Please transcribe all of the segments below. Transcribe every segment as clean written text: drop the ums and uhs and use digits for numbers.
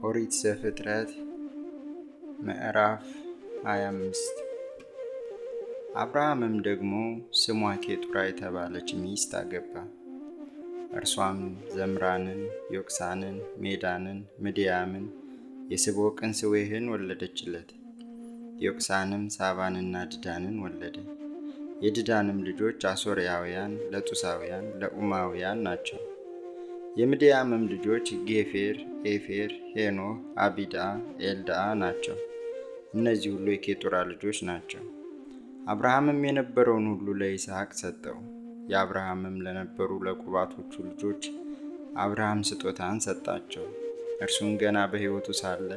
ኦሪት ዘፍጥረት ምዕራፍ 25 አብርሃምም ደግሞ ስሟ ኬጡራ የተባለች ሚስት አገባ። እርሷም ዘምራንን፣ ዮቅሳንን፣ ሜዳንን፣ ምድያምን፣ የስቦቅን ስዌህን ወለደችለት። ዮቅሳንም ሳባንና ድዳንን ወለደ። የድዳንም ልጆች አሶርያውያን፣ ለጡሳውያን፣ ለኡማውያን ናቸው። የምድያምም ልጆች ጌፌር፣ ኤፌር፣ ሄኖህ፣ አቢዳ፣ ኤልዳአ ናቸው። እነዚህ ሁሉ የኬጡራ ልጆች ናቸው። አብርሃምም የነበረውን ሁሉ ለይስሐቅ ሰጠው። የአብርሃምም ለነበሩ ለቁባቶቹ ልጆች አብርሃም ስጦታን ሰጣቸው። እርሱም ገና በሕይወቱ ሳለ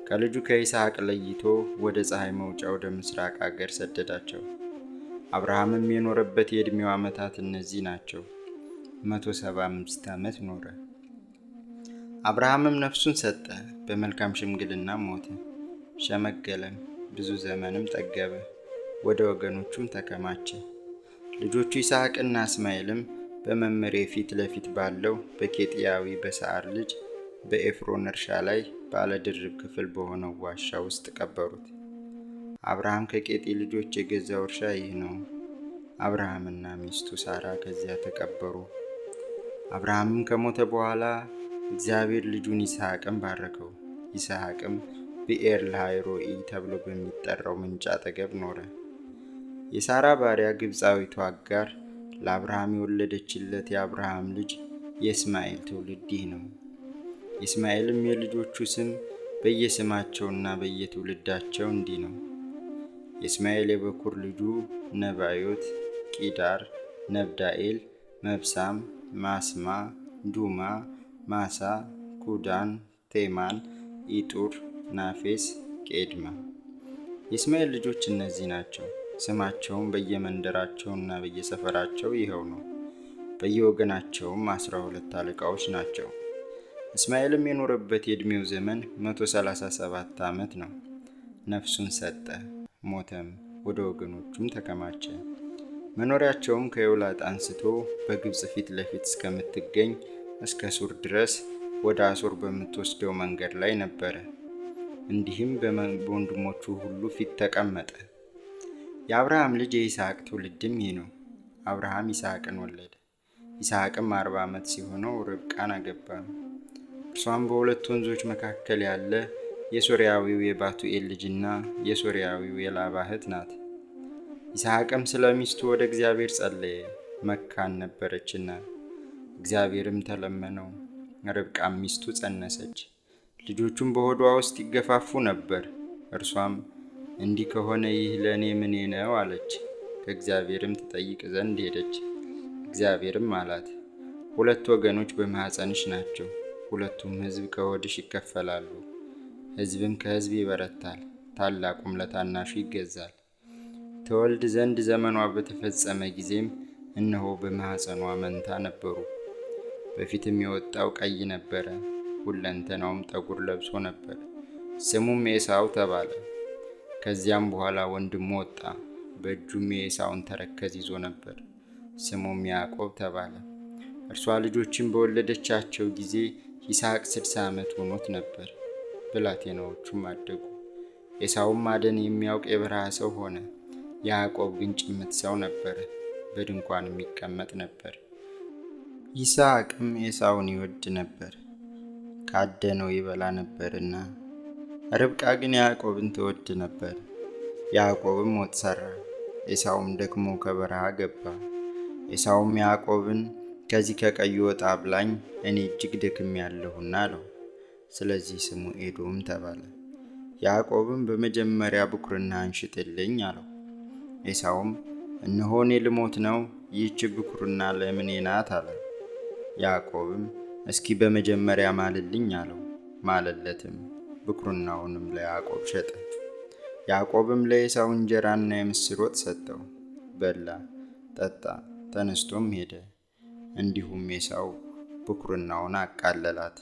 ከልጁ ከይስሐቅ ለይቶ ወደ ፀሐይ መውጫ ወደ ምስራቅ አገር ሰደዳቸው። አብርሃምም የኖረበት የዕድሜው ዓመታት እነዚህ ናቸው። 175 ዓመት ኖረ። አብርሃምም ነፍሱን ሰጠ፣ በመልካም ሽምግልና ሞተ። ሸመገለም፣ ብዙ ዘመንም ጠገበ፣ ወደ ወገኖቹም ተከማቸ። ልጆቹ ይስሐቅና እስማኤልም በመምሬ ፊት ለፊት ባለው በኬጢያዊ በሰዓር ልጅ በኤፍሮን እርሻ ላይ ባለ ድርብ ክፍል በሆነው ዋሻ ውስጥ ቀበሩት። አብርሃም ከኬጢ ልጆች የገዛው እርሻ ይህ ነው። አብርሃምና ሚስቱ ሳራ ከዚያ ተቀበሩ። አብርሃምም ከሞተ በኋላ እግዚአብሔር ልጁን ይስሐቅን ባረከው። ይስሐቅም ብኤር ለሃይሮኢ ተብሎ በሚጠራው ምንጭ አጠገብ ኖረ። የሳራ ባሪያ ግብፃዊቱ አጋር ለአብርሃም የወለደችለት የአብርሃም ልጅ የእስማኤል ትውልድ ይህ ነው። የእስማኤልም የልጆቹ ስም በየስማቸውና በየትውልዳቸው እንዲህ ነው። የእስማኤል የበኩር ልጁ ነባዮት፣ ቂዳር፣ ነብዳኤል፣ መብሳም፣ ማስማ፣ ዱማ፣ ማሳ፣ ኩዳን፣ ቴማን፣ ኢጡር፣ ናፌስ፣ ቄድማ። የእስማኤል ልጆች እነዚህ ናቸው። ስማቸውም በየመንደራቸውና በየሰፈራቸው ይኸው ነው። በየወገናቸውም 12 አለቃዎች ናቸው። እስማኤልም የኖረበት የዕድሜው ዘመን 137 ዓመት ነው። ነፍሱን ሰጠ፣ ሞተም፣ ወደ ወገኖቹም ተከማቸ። መኖሪያቸውም ከኤውላጥ አንስቶ በግብፅ ፊት ለፊት እስከምትገኝ እስከ ሱር ድረስ ወደ አሶር በምትወስደው መንገድ ላይ ነበረ። እንዲህም በወንድሞቹ ሁሉ ፊት ተቀመጠ። የአብርሃም ልጅ የይስሐቅ ትውልድም ይህ ነው። አብርሃም ይስሐቅን ወለደ። ይስሐቅም 40 ዓመት ሲሆነው ርብቃን አገባ። እርሷም በሁለት ወንዞች መካከል ያለ የሶርያዊው የባቱኤል ልጅና የሶርያዊው የላባ እህት ናት። ይስሐቅም ስለ ሚስቱ ወደ እግዚአብሔር ጸለየ፣ መካን ነበረችና። እግዚአብሔርም ተለመነው። ርብቃም ሚስቱ ጸነሰች። ልጆቹም በሆዷ ውስጥ ይገፋፉ ነበር። እርሷም እንዲህ ከሆነ ይህ ለእኔ ምኔ ነው አለች። ከእግዚአብሔርም ትጠይቅ ዘንድ ሄደች። እግዚአብሔርም አላት፣ 2 ወገኖች በማኅፀንሽ ናቸው። ሁለቱም ሕዝብ ከሆድሽ ይከፈላሉ። ሕዝብም ከሕዝብ ይበረታል፣ ታላቁም ለታናሹ ይገዛል። ተወልድ ዘንድ ዘመኗ በተፈጸመ ጊዜም እነሆ በማኅፀኗ መንታ ነበሩ። በፊትም የወጣው ቀይ ነበረ፣ ሁለንተናውም ጠጉር ለብሶ ነበር። ስሙም ኤሳው ተባለ። ከዚያም በኋላ ወንድሙ ወጣ፣ በእጁም የኤሳውን ተረከዝ ይዞ ነበር። ስሙም ያዕቆብ ተባለ። እርሷ ልጆችን በወለደቻቸው ጊዜ ይስሐቅ 60 ዓመት ሆኖት ነበር። ብላቴናዎቹም አደጉ። ኤሳውም አደን የሚያውቅ የበረሃ ሰው ሆነ። ያዕቆብ ግን ጭምት ሰው ነበረ፣ በድንኳን የሚቀመጥ ነበር። ይስሐቅም ኤሳውን ይወድ ነበር፣ ካደነው ይበላ ነበርና። ርብቃ ግን ያዕቆብን ትወድ ነበር። ያዕቆብም ወጥ ሠራ፣ ኤሳውም ደግሞ ከበረሃ ገባ። ኤሳውም ያዕቆብን ከዚህ ከቀዩ ወጥ አብላኝ፣ እኔ እጅግ ደክሜያለሁና አለው። ስለዚህ ስሙ ኤዶም ተባለ። ያዕቆብም በመጀመሪያ ብኩርናህን ሽጥልኝ አለው። ኤሳውም እነሆ እኔ ልሞት ነው፣ ይህች ብኩርና ለምኔ ናት አለ። ያዕቆብም እስኪ በመጀመሪያ ማልልኝ አለው። ማለለትም፣ ብኩርናውንም ለያዕቆብ ሸጠ። ያዕቆብም ለኤሳው እንጀራና የምስር ወጥ ሰጠው። በላ፣ ጠጣ፣ ተነስቶም ሄደ። እንዲሁም ኤሳው ብኩርናውን አቃለላት።